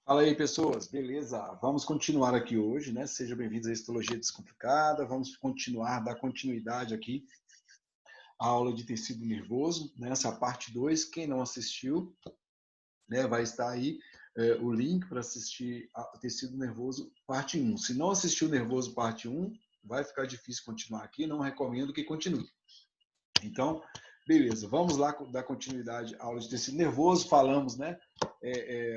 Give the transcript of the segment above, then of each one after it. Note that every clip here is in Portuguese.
Fala aí, pessoas. Beleza? Vamos continuar aqui hoje, né? Sejam bem-vindos à Histologia Descomplicada. Vamos dar continuidade aqui à aula de tecido nervoso, nessa parte 2. Quem não assistiu, né, vai estar aí o link para assistir a tecido nervoso parte 1. Se não assistiu nervoso parte 1, vai ficar difícil continuar aqui. Não recomendo que continue. Então, beleza, vamos lá dar continuidade à aula de tecido nervoso. Falamos, né?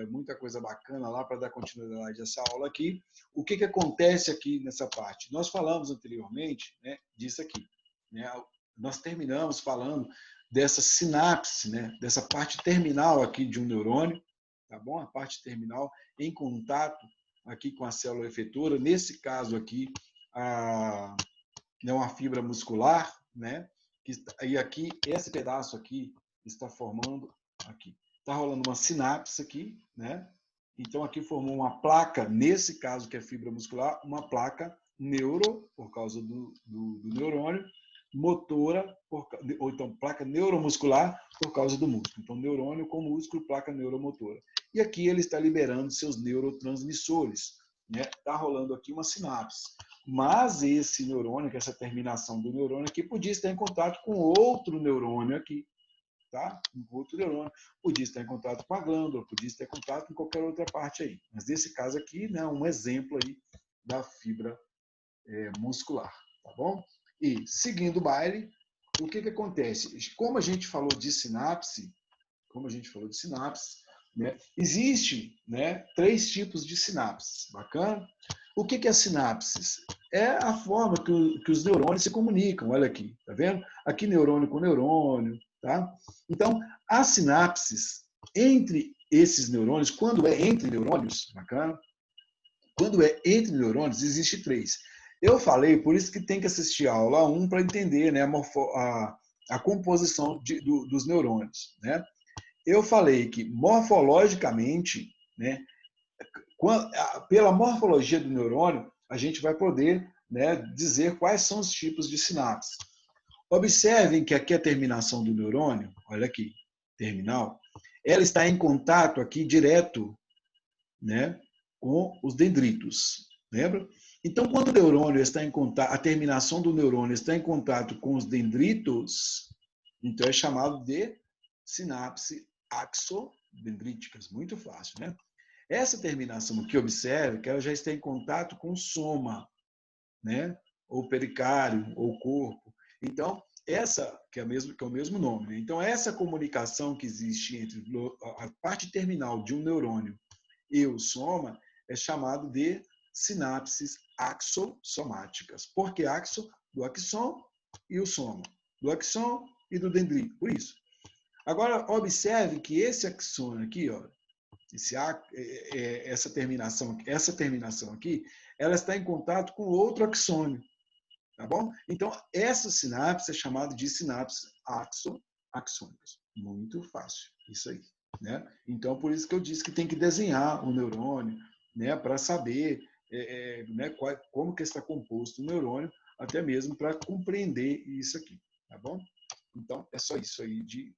Muita coisa bacana lá para dar continuidade a essa aula aqui. O que acontece aqui nessa parte? Nós falamos anteriormente, né, disso aqui. Né? Nós terminamos falando dessa sinapse, né, dessa parte terminal aqui de um neurônio, tá bom? A parte terminal em contato aqui com a célula efetora. Nesse caso aqui, uma fibra muscular, né? E aqui, esse pedaço aqui está formando, aqui, está rolando uma sinapse aqui, né? Então, aqui formou uma placa, nesse caso que é fibra muscular, uma placa neuro, por causa do neurônio, motora, ou então placa neuromuscular, por causa do músculo. Então, neurônio com músculo, placa neuromotora. E aqui ele está liberando seus neurotransmissores, né? Está rolando aqui uma sinapse. Mas esse neurônio, que essa terminação do neurônio aqui, podia estar em contato com outro neurônio aqui, tá? Um outro neurônio. Podia estar em contato com a glândula, podia estar em contato com qualquer outra parte aí. Mas nesse caso aqui, né, um exemplo aí da fibra muscular, tá bom? E, seguindo o baile, o que acontece? Como a gente falou de sinapse, né, existe, né, 3 tipos de sinapses. Bacana? O que é sinapses? É a forma que os neurônios se comunicam. Olha aqui, tá vendo? Aqui neurônio com neurônio, tá? Então, as sinapses entre esses neurônios, quando é entre neurônios, bacana? Quando é entre neurônios, existe 3. Eu falei, por isso que tem que assistir a aula 1 para entender, né, a composição dos neurônios, né? Eu falei que morfologicamente, né, pela morfologia do neurônio, a gente vai poder, né, dizer quais são os tipos de sinapses. Observem que aqui a terminação do neurônio, olha aqui, terminal, ela está em contato aqui direto, né, com os dendritos. Lembra? Então, quando o neurônio está em contato, a terminação do neurônio está em contato com os dendritos, então é chamado de sinapse axodendríticas. Muito fácil, né? Essa terminação aqui, observe que ela já está em contato com o soma, né? Ou pericárdio, ou corpo. Então, essa, que é o mesmo nome, né? Então, essa comunicação que existe entre a parte terminal de um neurônio e o soma é chamado de sinapses axossomáticas. Por que axo? Do axon e o soma. Do axon e do dendrito. Por isso. Agora, observe que esse axônio aqui, ó, essa terminação aqui, ela está em contato com outro axônio, tá bom? Então, essa sinapse é chamada de sinapse axônicas. Muito fácil, isso aí, né? Então, por isso que eu disse que tem que desenhar o neurônio, né, para saber né, como que está composto o neurônio, até mesmo para compreender isso aqui, tá bom? Então, é só isso aí de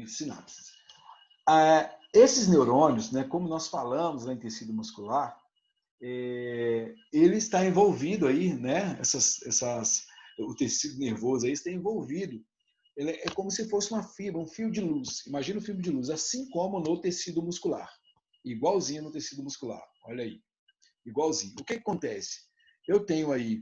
sinapses. Esses neurônios, né, como nós falamos lá em tecido muscular, ele está envolvido aí, né, o tecido nervoso aí está envolvido. Ele é como se fosse uma fibra, um fio de luz. Imagina um fio de luz, assim como no tecido muscular. Igualzinho no tecido muscular. Olha aí. Igualzinho. O que acontece? Eu tenho aí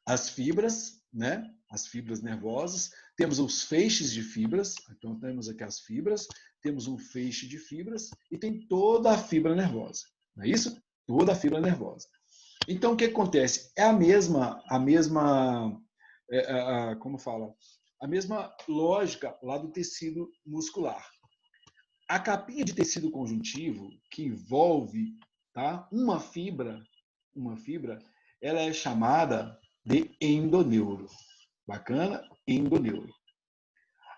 as fibras, né? As fibras nervosas, temos os feixes de fibras, então temos aqui as fibras, temos um feixe de fibras e tem toda a fibra nervosa, não é isso? Toda a fibra nervosa. Então o que acontece? É a mesma como fala? A mesma lógica lá do tecido muscular. A capinha de tecido conjuntivo que envolve, tá, uma fibra, ela é chamada de endoneuro. Bacana? Endoneuro.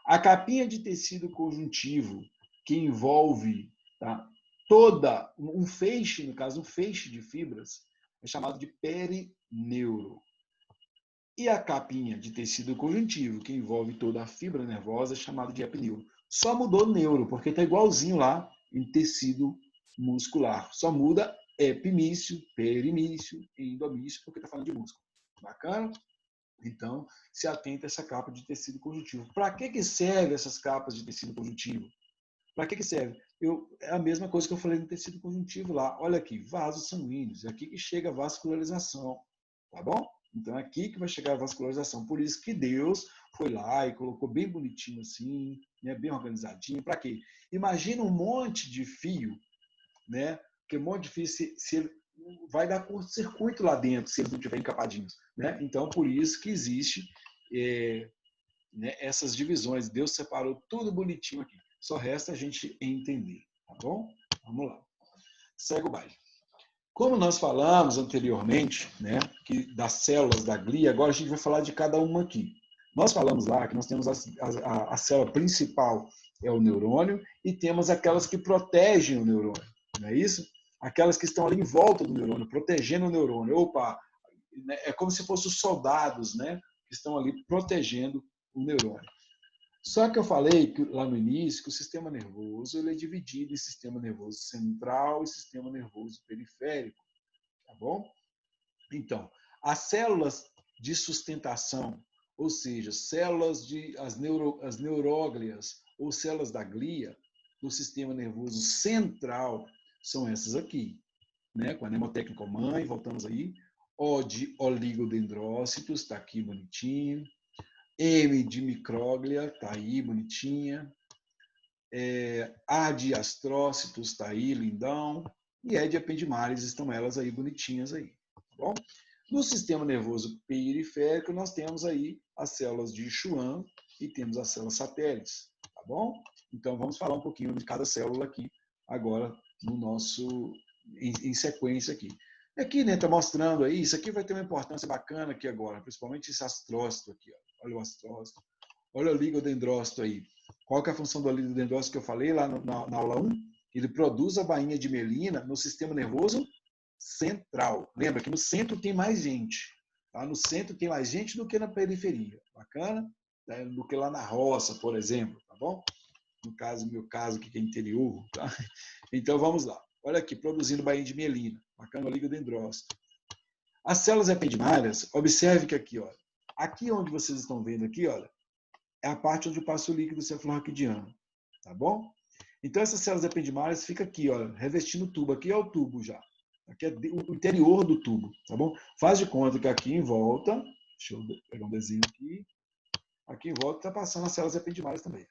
A capinha de tecido conjuntivo que envolve, tá, toda um feixe, no caso, um feixe de fibras, é chamado de perineuro. E a capinha de tecido conjuntivo que envolve toda a fibra nervosa é chamado de epineuro. Só mudou neuro, porque está igualzinho lá em tecido muscular. Só muda epimício, perimício, endomício, porque está falando de músculo. Bacana? Então, se atenta a essa capa de tecido conjuntivo. Para que servem essas capas de tecido conjuntivo? Para que serve? É a mesma coisa que eu falei no tecido conjuntivo lá. Olha aqui, vasos sanguíneos. É aqui que chega a vascularização. Tá bom? Então é aqui que vai chegar a vascularização. Por isso que Deus foi lá e colocou bem bonitinho assim, né, bem organizadinho. Para quê? Imagina um monte de fio, né? Porque um monte de fio, se ele vai dar curto-circuito lá dentro, se eles não estiverem encapadinhos. Né? Então, por isso que existe né, essas divisões. Deus separou tudo bonitinho aqui. Só resta a gente entender. Tá bom? Vamos lá. Segue o baile. Como nós falamos anteriormente, né, que das células da glia, agora a gente vai falar de cada uma aqui. Nós falamos lá que nós temos a célula principal é o neurônio e temos aquelas que protegem o neurônio, não é isso? Aquelas que estão ali em volta do neurônio, protegendo o neurônio. Opa, é como se fossem os soldados, né, que estão ali protegendo o neurônio. Só que eu falei que, lá no início que o sistema nervoso ele é dividido em sistema nervoso central e sistema nervoso periférico, tá bom? Então, as células de sustentação, ou seja, células as neuróglias ou células da glia do sistema nervoso central são essas aqui, né? Com a mnemotécnica mãe, voltamos aí, O de oligodendrócitos, está aqui bonitinho. M de micróglia, está aí, bonitinha. A de astrócitos, está aí, lindão. E E de ependimares, estão elas aí, bonitinhas aí. Tá bom? No sistema nervoso periférico, nós temos aí as células de Schwann e temos as células satélites. Tá bom? Então, vamos falar um pouquinho de cada célula aqui, agora, no nosso, em sequência aqui. Aqui, né, está mostrando aí, isso aqui vai ter uma importância bacana aqui agora, principalmente esse astrócito aqui, ó. Olha o astrócito. Olha o oligodendrócito aí. Qual que é a função do oligodendrócito que eu falei lá na aula 1? Ele produz a bainha de mielina no sistema nervoso central. Lembra que no centro tem mais gente. Tá? No centro tem mais gente do que na periferia. Bacana? Do que lá na roça, por exemplo. Tá bom? No caso, meu caso, que é interior. Tá? Então, vamos lá. Olha aqui, produzindo bainha de mielina. Bacana, o oligodendrócito. As células ependimárias, observe que aqui, olha, aqui onde vocês estão vendo aqui, olha, é a parte onde passa o líquido cefalorraquidiano, tá bom? Então essas células ependimárias ficam aqui, olha, revestindo o tubo. Aqui é o tubo já. Aqui é o interior do tubo, tá bom? Faz de conta que aqui em volta, deixa eu pegar um desenho aqui, aqui em volta está passando as células ependimárias também.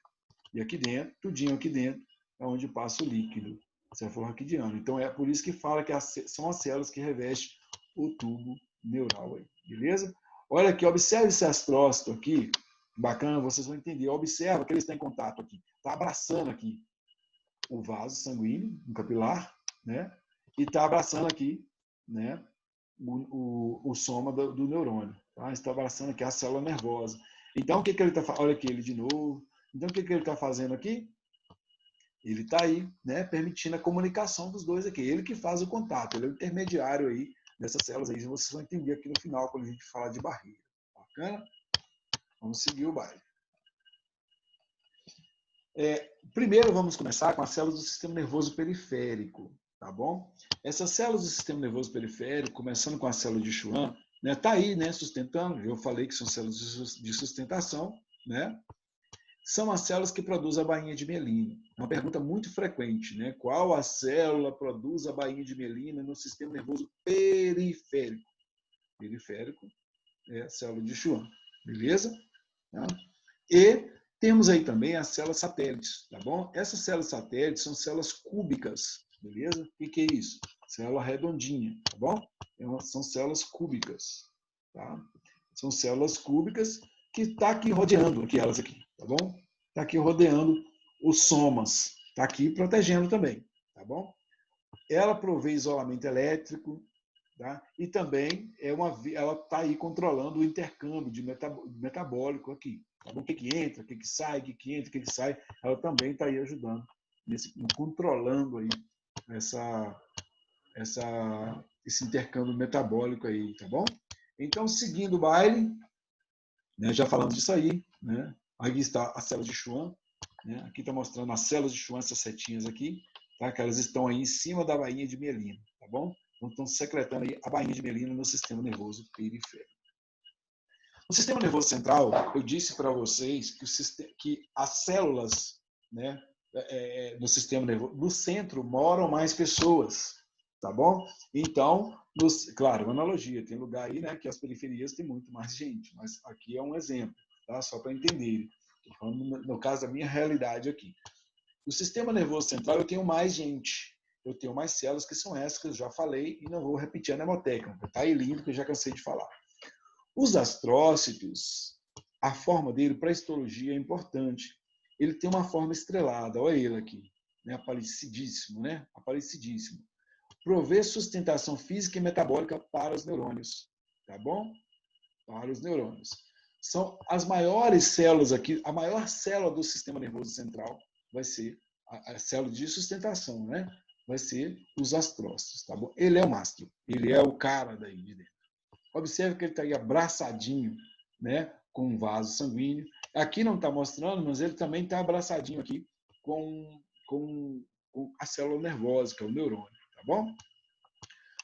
E aqui dentro, tudinho aqui dentro, é onde passa o líquido cefalorraquidiano. Então é por isso que fala que são as células que revestem o tubo neural aí, beleza? Olha aqui, observe esse astrócito aqui, bacana, vocês vão entender. Observa que ele está em contato aqui, está abraçando aqui o vaso sanguíneo, um capilar, né? E está abraçando aqui, né? O soma do neurônio, tá? Está abraçando aqui a célula nervosa. Então, o que ele está fazendo? Olha aqui ele de novo. Então, o que ele está fazendo aqui? Ele está aí, né, permitindo a comunicação dos dois aqui. Ele que faz o contato, ele é o intermediário aí dessas células aí. Vocês vão entender aqui no final, quando a gente falar de barreira. Bacana? Vamos seguir o baile. Primeiro, vamos começar com as células do sistema nervoso periférico, tá bom? Essas células do sistema nervoso periférico, começando com a célula de Schwann, né, tá aí, né, sustentando. Eu falei que são células de sustentação, né? São as células que produzem a bainha de mielina. É uma pergunta muito frequente, né? Qual a célula produz a bainha de mielina no sistema nervoso periférico? Periférico é a célula de Schwann, beleza? Tá? E temos aí também as células satélites, tá bom? Essas células satélites são células cúbicas, beleza? O que é isso? Célula redondinha, tá bom? São células cúbicas, tá? São células cúbicas que está aqui rodeando elas aqui, tá bom? Está aqui rodeando os somas, está aqui protegendo também, tá bom? Ela provê isolamento elétrico, tá? E também ela está aí controlando o intercâmbio de metabólico aqui, tá bom? O que entra, o que sai, o que entra, o que sai, ela também está aí ajudando, controlando aí esse intercâmbio metabólico aí, tá bom? Então, seguindo o baile, né, já falamos disso aí, né? Aí está a célula de Schwann, né? Aqui está mostrando as células de Schwann, essas setinhas aqui, tá? Que elas estão aí em cima da bainha de mielina, tá bom? Então estão secretando aí a bainha de mielina no sistema nervoso periférico. No sistema nervoso central, eu disse para vocês que as células, né, no sistema nervoso, no centro moram mais pessoas, tá bom? Então, claro, uma analogia, tem lugar aí, né, que as periferias tem muito mais gente, mas aqui é um exemplo, tá? Só para entenderem. Estou falando no caso da minha realidade aqui. No sistema nervoso central eu tenho mais gente, eu tenho mais células, que são essas que eu já falei e não vou repetir a mnemotécnica, tá aí lindo que eu já cansei de falar. Os astrócitos, a forma dele para a histologia é importante. Ele tem uma forma estrelada, olha ele aqui, né? Aparecidíssimo, né? Aparecidíssimo. Prover sustentação física e metabólica para os neurônios, tá bom? Para os neurônios. São as maiores células aqui, a maior célula do sistema nervoso central vai ser a célula de sustentação, né? Vai ser os astrócitos, tá bom? Ele é o mastro, ele é o cara daí de dentro. Observe que ele está aí abraçadinho, né, com um vaso sanguíneo. Aqui não está mostrando, mas ele também está abraçadinho aqui com a célula nervosa, que é o neurônio, tá bom?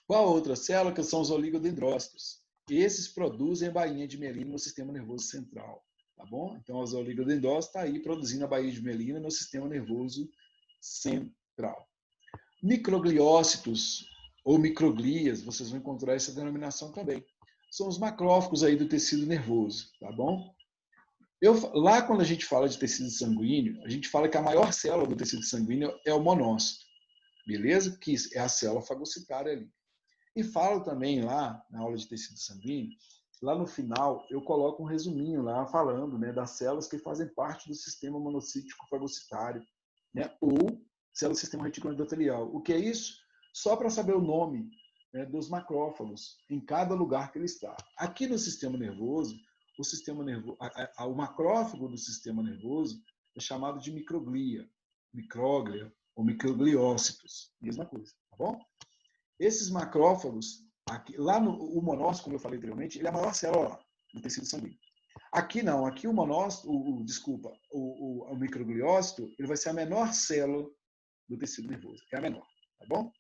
Qual a outra célula? Que são os oligodendrócitos. Esses produzem a bainha de mielina no sistema nervoso central, tá bom? Então, os oligodendrócitos estão aí produzindo a bainha de mielina no sistema nervoso central. Microgliócitos ou microglias, vocês vão encontrar essa denominação também. São os macrófagos aí do tecido nervoso, tá bom? Lá, quando a gente fala de tecido sanguíneo, a gente fala que a maior célula do tecido sanguíneo é o monócito, beleza? Que é a célula fagocitária ali. E falo também lá, na aula de tecido sanguíneo, lá no final, eu coloco um resuminho lá falando, né, das células que fazem parte do sistema monocítico fagocitário, né, ou células do sistema reticular endotelial. O que é isso? Só para saber o nome, né, dos macrófagos em cada lugar que ele está. Aqui no sistema nervoso, o macrófago do sistema nervoso é chamado de microglia ou microgliócitos. Mesma coisa, tá bom? Esses macrófagos, aqui, lá no o monócito, como eu falei anteriormente, ele é a maior célula lá, no tecido sanguíneo. Aqui não, aqui o monócito, o microgliócito, ele vai ser a menor célula do tecido nervoso, é a menor, tá bom?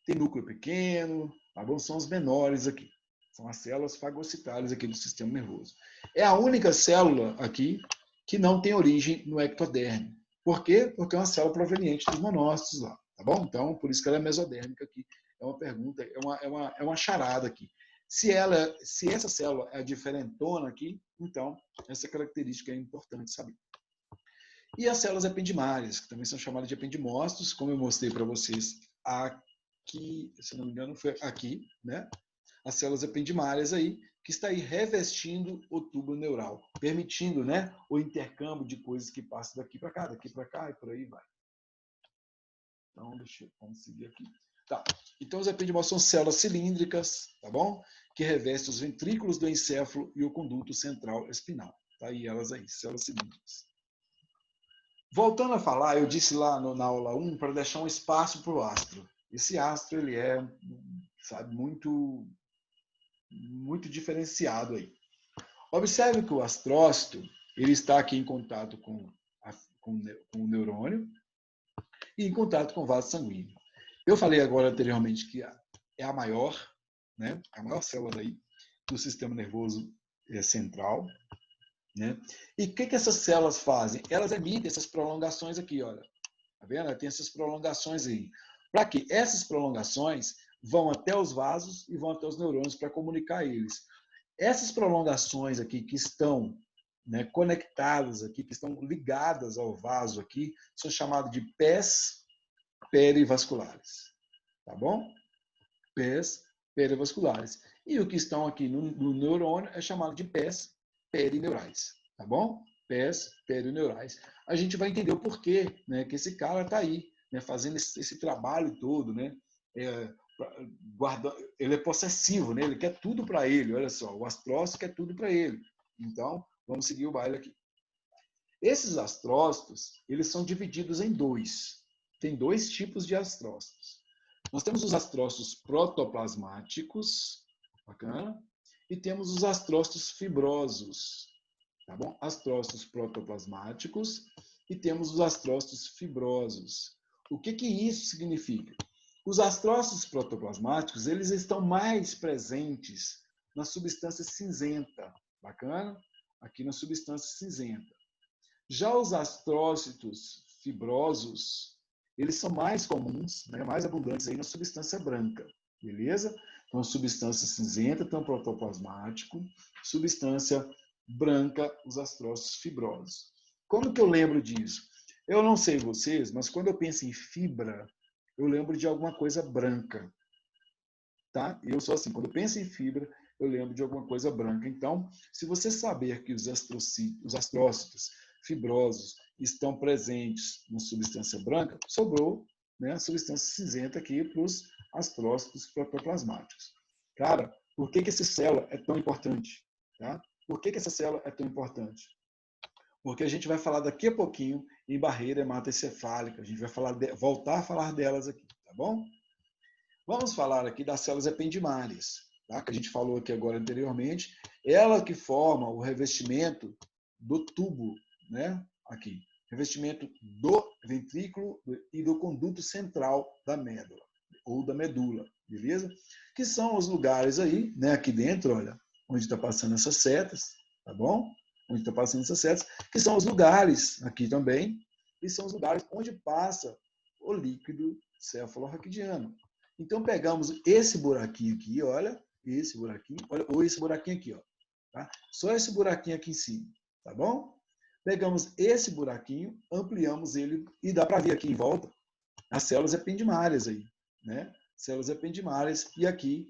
Tem núcleo pequeno, tá bom? São os menores aqui. São as células fagocitárias aqui do sistema nervoso. É a única célula aqui que não tem origem no ectoderme. Por quê? Porque é uma célula proveniente dos monócitos lá, tá bom? Então, por isso que ela é mesodérmica aqui. É uma pergunta, é uma charada aqui. Se essa célula é diferentona aqui, então essa característica é importante saber. E as células ependimárias, que também são chamadas de ependimócitos, como eu mostrei para vocês aqui, se não me engano, foi aqui, né? As células ependimárias aí, que está aí revestindo o tubo neural, permitindo, né, o intercâmbio de coisas que passam daqui para cá e por aí vai. Então, vamos seguir aqui. Tá. Então, os ependimócitos são células cilíndricas, tá bom? Que revestem os ventrículos do encéfalo e o conduto central espinal. Tá aí elas aí, células cilíndricas. Voltando a falar, eu disse lá na aula 1 para deixar um espaço para o astro. Esse astro, ele é, sabe, muito diferenciado aí. Observe que o astrócito, ele está aqui em contato com o neurônio e em contato com o vaso sanguíneo. Eu falei agora anteriormente que é a maior, né, a maior célula aí do sistema nervoso central, né? E o que essas células fazem? Elas emitem essas prolongações aqui, olha. Tá vendo? Tem essas prolongações aí. Para quê? Essas prolongações vão até os vasos e vão até os neurônios para comunicar eles. Essas prolongações aqui que estão, né, conectadas aqui, que estão ligadas ao vaso aqui, são chamadas de pés perivasculares. Tá bom? Pés perivasculares. E o que estão aqui no neurônio é chamado de pés perineurais. Tá bom? Pés perineurais. A gente vai entender o porquê, né, que esse cara está aí, né, fazendo esse trabalho todo, né? Ele é possessivo, né? Ele quer tudo para ele. Olha só, o astrócito quer tudo para ele. Então, vamos seguir o baile aqui. Esses astrócitos, eles são divididos em dois. Tem dois tipos de astrócitos. Nós temos os astrócitos protoplasmáticos, bacana, e temos os astrócitos fibrosos, tá bom? Astrócitos protoplasmáticos e temos os astrócitos fibrosos. O que isso significa? Os astrócitos protoplasmáticos, eles estão mais presentes na substância cinzenta. Bacana? Aqui na substância cinzenta. Já os astrócitos fibrosos, eles são mais comuns, né, mais abundantes aí na substância branca. Beleza? Então, substância cinzenta, então protoplasmático, substância branca, os astrócitos fibrosos. Como que eu lembro disso? Eu não sei vocês, mas quando eu penso em fibra, eu lembro de alguma coisa branca. Tá? Eu sou assim, quando eu penso em fibra, eu lembro de alguma coisa branca. Então, se você saber que os astrócitos fibrosos estão presentes na substância branca, sobrou, né, a substância cinzenta aqui para os astrócitos protoplasmáticos. Cara, por que essa célula é tão importante? Tá? Por que essa célula é tão importante? Porque a gente vai falar daqui a pouquinho em barreira hematoencefálica. A gente vai voltar a falar delas aqui, tá bom? Vamos falar aqui das células ependimárias, tá? Que a gente falou aqui agora anteriormente. Ela que forma o revestimento do tubo, né? Aqui. Revestimento do ventrículo e do conduto central da médula, ou da medula, beleza? Que são os lugares aí, né? Aqui dentro, olha, onde está passando essas setas, tá bom? Onde está passando essas setas, que são os lugares, aqui também, e são os lugares onde passa o líquido cefalorraquidiano. Então, pegamos esse buraquinho aqui, olha, esse buraquinho, olha, ou esse buraquinho aqui, ó, tá? Só esse buraquinho aqui em cima, tá bom? Pegamos esse buraquinho, ampliamos ele e dá para ver aqui em volta as células ependimárias aí, né? Células ependimárias e aqui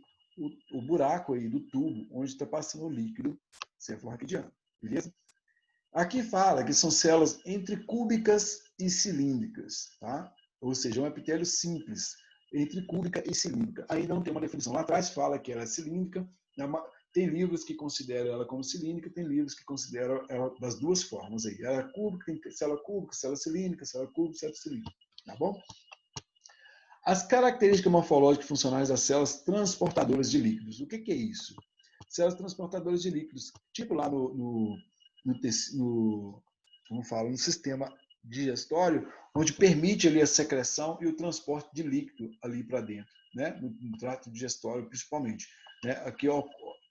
o buraco aí do tubo onde está passando o líquido cefalorraquidiano, beleza? Aqui fala que são células entrecúbicas e cilíndricas, tá? Ou seja, um epitélio simples, entre cúbica e cilíndrica. Ainda não tem uma definição. Lá atrás fala que ela é cilíndrica. Tem livros que consideram ela como cilíndrica, tem livros que consideram ela das duas formas aí. Ela é cúbica, tem célula cúbica, célula cilíndrica, célula cúbica, célula cilíndrica. Tá bom? As características morfológicas e funcionais das células transportadoras de líquidos. O que é isso? Células transportadoras de líquidos. Tipo lá no sistema digestório, onde permite ali a secreção e o transporte de líquido ali para dentro, né? No trato digestório principalmente. Né? Aqui ó,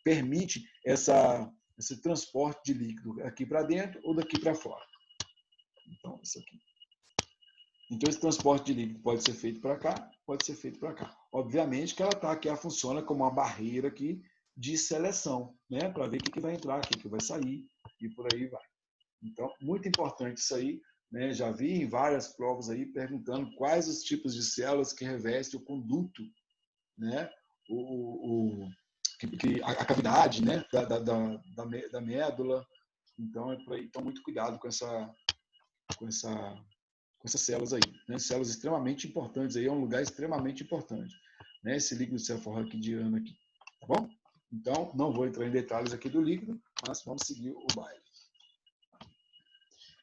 permite esse transporte de líquido aqui para dentro ou daqui para fora. Então, isso aqui. Então, esse transporte de líquido pode ser feito para cá, pode ser feito para cá. Obviamente que ela tá aqui, ela funciona como uma barreira aqui de seleção, né? Para ver o que vai entrar, o que vai sair e por aí vai. Então, muito importante isso aí, né? Já vi em várias provas aí perguntando quais os tipos de células que revestem o conduto, né? A cavidade, né? Da médula. Então, é por aí. Então, muito cuidado com essas células aí, né? Células extremamente importantes aí, é um lugar extremamente importante, né? Esse líquido cefalorraquidiano aqui, tá bom? Então, não vou entrar em detalhes aqui do líquido, mas vamos seguir o baile.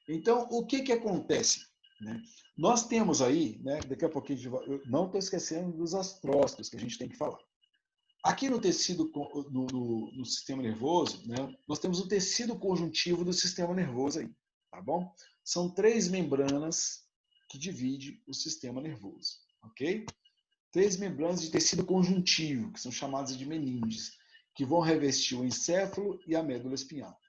Então, o que acontece? Né? Nós temos aí, né, daqui a pouquinho, eu não estou esquecendo dos astrócitos que a gente tem que falar. Aqui no tecido, no sistema nervoso, né, nós temos o tecido conjuntivo do sistema nervoso aí, tá bom? São 3 membranas que dividem o sistema nervoso, ok? 3 membranas de tecido conjuntivo, que são chamadas de meninges, que vão revestir o encéfalo e a médula espinhal.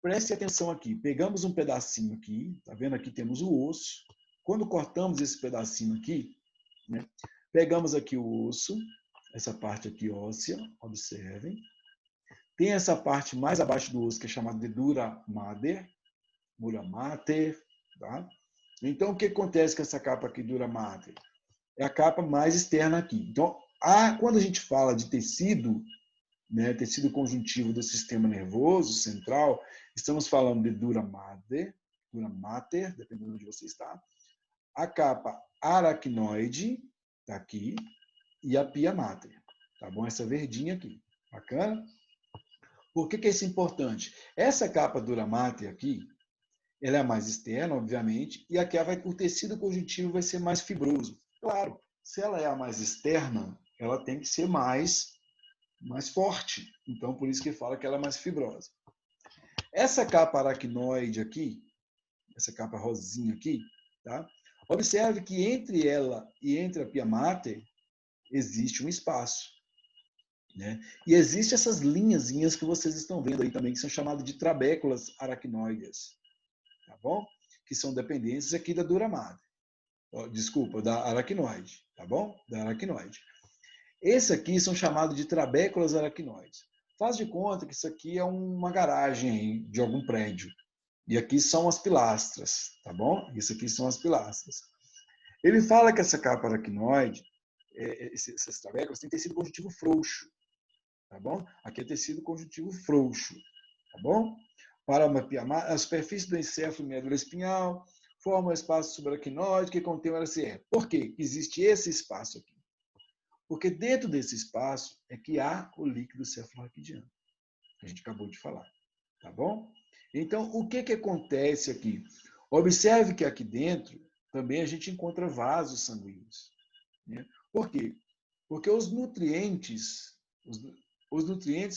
Preste atenção aqui. Pegamos um pedacinho aqui, tá vendo? Aqui temos o osso. Quando cortamos esse pedacinho aqui, né, pegamos aqui o osso, essa parte aqui óssea, observem. Tem essa parte mais abaixo do osso, que é chamada de dura mater, tá? Então, o que acontece com essa capa aqui, dura mater? É a capa mais externa aqui. Então, quando a gente fala de tecido, né, tecido conjuntivo do sistema nervoso central, estamos falando de dura mater, dependendo de onde você está, a capa aracnoide, está aqui, e a pia mater, tá bom? Essa verdinha aqui, bacana? Por que isso é importante? Essa capa dura mater aqui, ela é mais externa, obviamente, e aqui o tecido conjuntivo vai ser mais fibroso. Claro, se ela é a mais externa, ela tem que ser mais forte. Então, por isso que fala que ela é mais fibrosa. Essa capa aracnoide aqui, essa capa rosinha aqui, tá? Observe que entre ela e entre a pia mater existe um espaço, né? E existem essas linhazinhas que vocês estão vendo aí também, que são chamadas de trabéculas aracnoides, tá bom? Que são dependentes aqui da dura mater. Desculpa, da aracnoide, tá bom? Da aracnoide. Esse aqui são chamados de trabéculas aracnoides. Faz de conta que isso aqui é uma garagem de algum prédio. E aqui são as pilastras, tá bom? Isso aqui são as pilastras. Ele fala que essa capa aracnoide, essas trabéculas, têm tecido conjuntivo frouxo, tá bom? Aqui é tecido conjuntivo frouxo, tá bom? Para mapear a superfície do encéfalo e medula espinhal, forma um espaço subaracnoide que contém o LCR. Por quê? Existe esse espaço aqui. Porque dentro desse espaço é que há o líquido cefalorraquidiano, que a gente acabou de falar, tá bom? Então, o que acontece aqui? Observe que aqui dentro também a gente encontra vasos sanguíneos, né? Por quê? Porque os nutrientes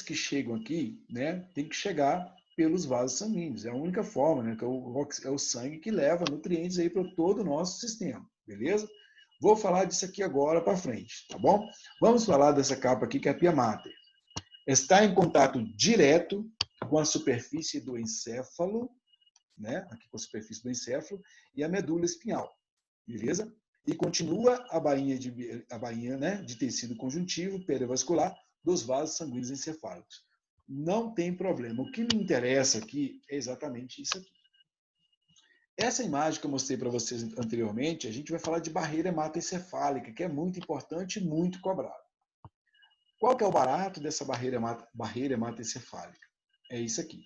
que chegam aqui, né, tem que chegar pelos vasos sanguíneos. É a única forma, né, que é o sangue que leva nutrientes aí para todo o nosso sistema, beleza? Vou falar disso aqui agora para frente, tá bom? Vamos falar dessa capa aqui, que é a pia mater. Está em contato direto com a superfície do encéfalo, né? Aqui com a superfície do encéfalo, e a medula espinhal, beleza? E continua a bainha, né, de tecido conjuntivo perivascular dos vasos sanguíneos encefálicos. Não tem problema. O que me interessa aqui é exatamente isso aqui. Essa imagem que eu mostrei para vocês anteriormente, a gente vai falar de barreira hematoencefálica, que é muito importante e muito cobrado. Qual que é o barato dessa barreira hematoencefálica? É isso aqui.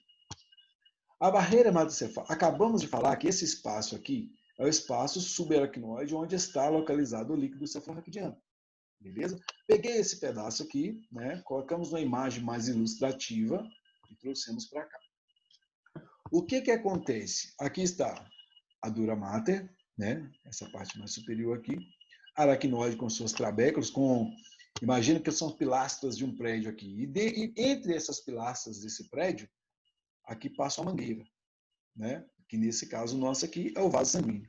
A barreira hematoencefálica, acabamos de falar que esse espaço aqui é o espaço subaracnoide onde está localizado o líquido cefalorraquidiano. Beleza? Peguei esse pedaço aqui, né? Colocamos uma imagem mais ilustrativa e trouxemos para cá. O que acontece? Aqui está a dura mater, né? Essa parte mais superior aqui. Aracnoide com suas trabéculas, imagina que são pilastras de um prédio aqui. E entre essas pilastras desse prédio, aqui passa uma mangueira, né? Que nesse caso nosso aqui é o vaso sanguíneo.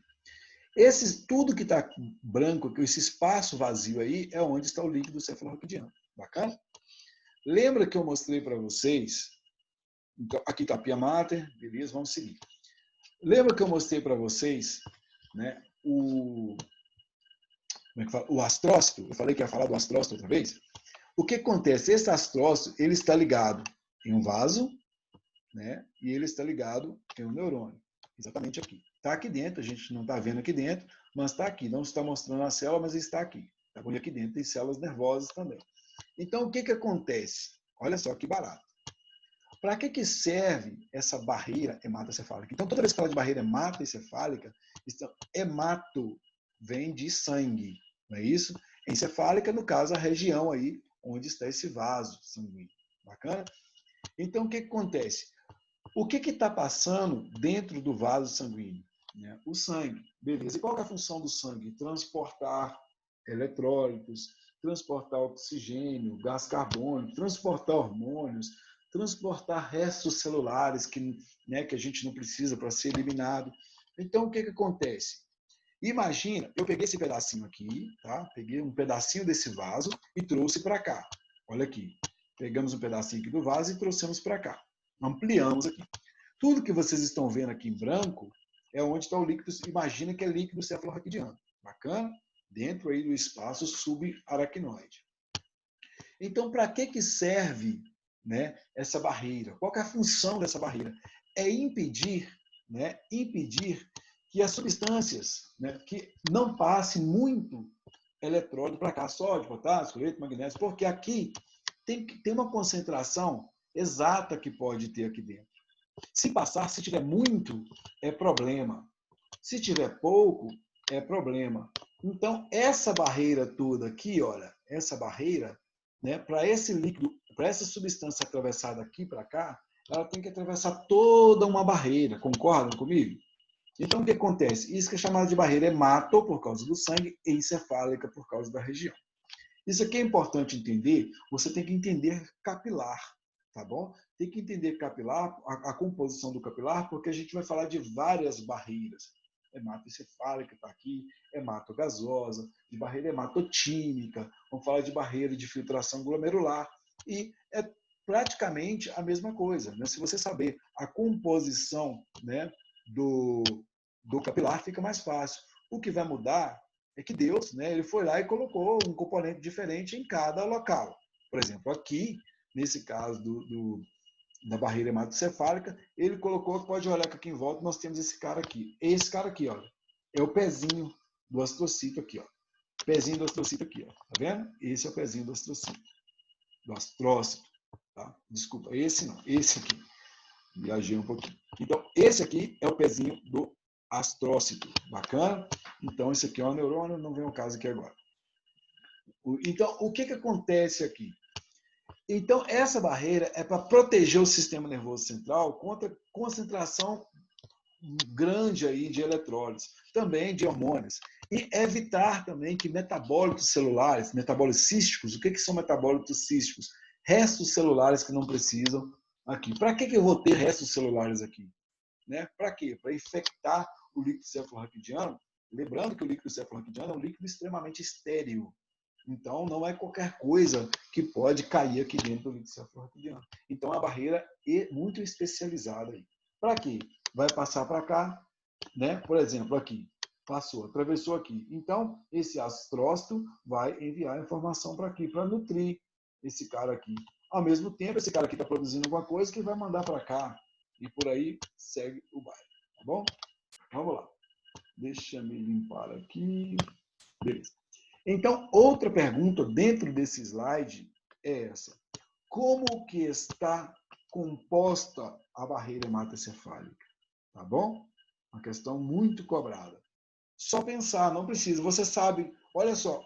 Tudo que está branco, esse espaço vazio aí, é onde está o líquido cefalorraquidiano. Bacana? Lembra que eu mostrei para vocês? Então, aqui está a pia mater, beleza? Vamos seguir. Lembra que eu mostrei para vocês, né, o astrócito? Eu falei que ia falar do astrócito outra vez. O que acontece? Esse astrócito, ele está ligado em um vaso, né, e ele está ligado em um neurônio. Exatamente aqui. Está aqui dentro, a gente não está vendo aqui dentro, mas está aqui. Não está mostrando a célula, mas está aqui. Tá bom? E aqui dentro tem células nervosas também. Então, o que acontece? Olha só que barato. Para que serve essa barreira hematoencefálica? Então, toda vez que fala de barreira hematoencefálica, hemato vem de sangue, não é isso? Encefálica, no caso, a região aí onde está esse vaso sanguíneo. Bacana? Então, o que acontece? O que está passando dentro do vaso sanguíneo? Né? O sangue. Beleza. E qual é a função do sangue? Transportar eletrólitos, transportar oxigênio, gás carbônico, transportar hormônios, transportar restos celulares que a gente não precisa para ser eliminado. Então, o que acontece? Imagina, eu peguei esse pedacinho aqui, tá? Peguei um pedacinho desse vaso e trouxe para cá. Olha aqui. Pegamos um pedacinho aqui do vaso e trouxemos para cá. Ampliamos aqui. Tudo que vocês estão vendo aqui em branco é onde está o líquido. Imagina que é líquido cefalorraquidiano. Bacana? Dentro aí do espaço subaracnoide. Então, para que serve, né, essa barreira? Qual que é a função dessa barreira? É impedir que as substâncias, né, que não passem muito eletrólito para cá, sódio, potássio, cloreto, magnésio, porque aqui tem uma concentração exata que pode ter aqui dentro. Se passar, se tiver muito, é problema. Se tiver pouco, é problema. Então, essa barreira toda aqui, olha, essa barreira, né, para esse líquido, para essa substância atravessar daqui para cá, ela tem que atravessar toda uma barreira. Concordam comigo? Então, o que acontece? Isso que é chamado de barreira hemato, por causa do sangue, e encefálica, por causa da região. Isso aqui é importante entender, você tem que entender capilar, tá bom? tem que entender capilar, a composição do capilar, porque a gente vai falar de várias barreiras. Hematoencefálica está aqui, hematogasosa, de barreira hematotímica, vamos falar de barreira de filtração glomerular. E é praticamente a mesma coisa, né? Se você saber a composição, né, do capilar, fica mais fácil. O que vai mudar é que Deus, né, ele foi lá e colocou um componente diferente em cada local. Por exemplo, aqui, nesse caso da barreira hematoencefálica, ele colocou, pode olhar que aqui em volta nós temos esse cara aqui. Esse cara aqui, olha, é o pezinho do astrocito aqui, ó. Pezinho do astrocito aqui, ó. Tá vendo? Esse é o pezinho do astrocito. Do astrócito, tá? Desculpa, esse não, esse aqui. Viajei um pouquinho. Então, esse aqui é o pezinho do astrócito. Bacana? Então, esse aqui é o neurônio, não vem ao caso aqui agora. Então, o que acontece aqui? Então, essa barreira é para proteger o sistema nervoso central contra concentração grande aí de eletrólitos, também de hormônios. E evitar também que metabólitos celulares, metabólitos císticos, o que são metabólitos císticos? Restos celulares que não precisam aqui. Para que eu vou ter restos celulares aqui? Né? Para quê? Para infectar o líquido cefalorraquidiano. Lembrando que o líquido cefalorraquidiano é um líquido extremamente estéril. Então, não é qualquer coisa que pode cair aqui dentro do líquido cefalorraquidiano. Então, a barreira é muito especializada. Para quê? Vai passar para cá, né? Por exemplo, aqui. Passou, atravessou aqui. Então, esse astrócito vai enviar informação para aqui, para nutrir esse cara aqui. Ao mesmo tempo, esse cara aqui está produzindo alguma coisa que vai mandar para cá. E por aí segue o baile. Tá bom? Vamos lá. Deixa eu me limpar aqui. Beleza. Então, outra pergunta dentro desse slide é essa. Como que está composta a barreira hematoencefálica? Tá bom? Uma questão muito cobrada. Só pensar, não precisa. Você sabe, olha só,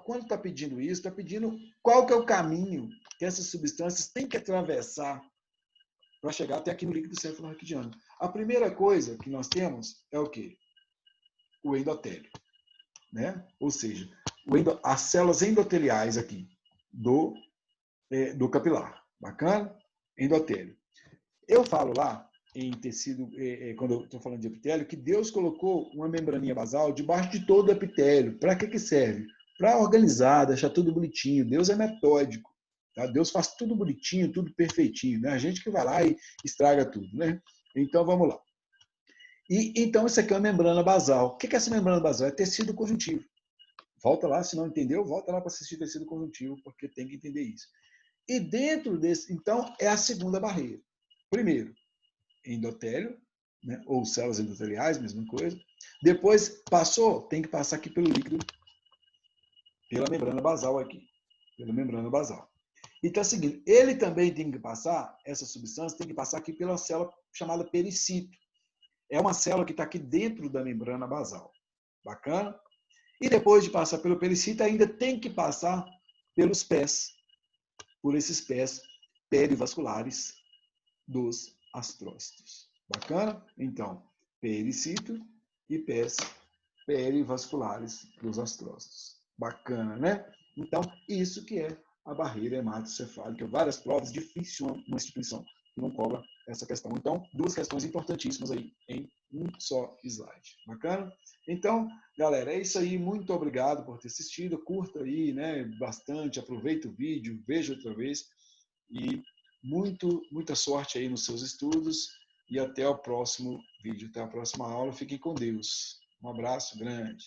quando está pedindo isso, está pedindo qual que é o caminho que essas substâncias têm que atravessar para chegar até aqui no líquido cefalorraquidiano. A primeira coisa que nós temos é o quê? O endotélio. Né? Ou seja, as células endoteliais aqui do capilar. Bacana? Endotélio. Eu falo lá em tecido, quando eu estou falando de epitélio, que Deus colocou uma membraninha basal debaixo de todo o epitélio. Para que serve? Para organizar, deixar tudo bonitinho. Deus é metódico. Tá? Deus faz tudo bonitinho, tudo perfeitinho. Né? A gente que vai lá e estraga tudo. Né? Então, vamos lá. Então, isso aqui é uma membrana basal. O que é essa membrana basal? É tecido conjuntivo. Volta lá, se não entendeu, volta lá para assistir tecido conjuntivo, porque tem que entender isso. E dentro desse, então, é a segunda barreira. Primeiro, endotélio, né, ou células endoteliais, mesma coisa. Depois, passou, tem que passar aqui pelo líquido, pela membrana basal aqui. Pela membrana basal. E está seguindo. Ele também tem que passar, essa substância tem que passar aqui pela célula chamada pericito. É uma célula que está aqui dentro da membrana basal. Bacana? E depois de passar pelo pericito, ainda tem que passar pelos pés, por esses pés perivasculares dos astrócitos. Bacana? Então, pericito e pés perivasculares dos astrócitos. Bacana, né? Então, isso que é a barreira hematoencefálica. Várias provas, difícil uma instituição que não cobra essa questão. Então, duas questões importantíssimas aí em um só slide. Bacana? Então, galera, é isso aí. Muito obrigado por ter assistido. Curta aí, né, bastante. Aproveita o vídeo, veja outra vez. E muita sorte aí nos seus estudos. E até o próximo vídeo, até a próxima aula. Fiquem com Deus. Um abraço grande.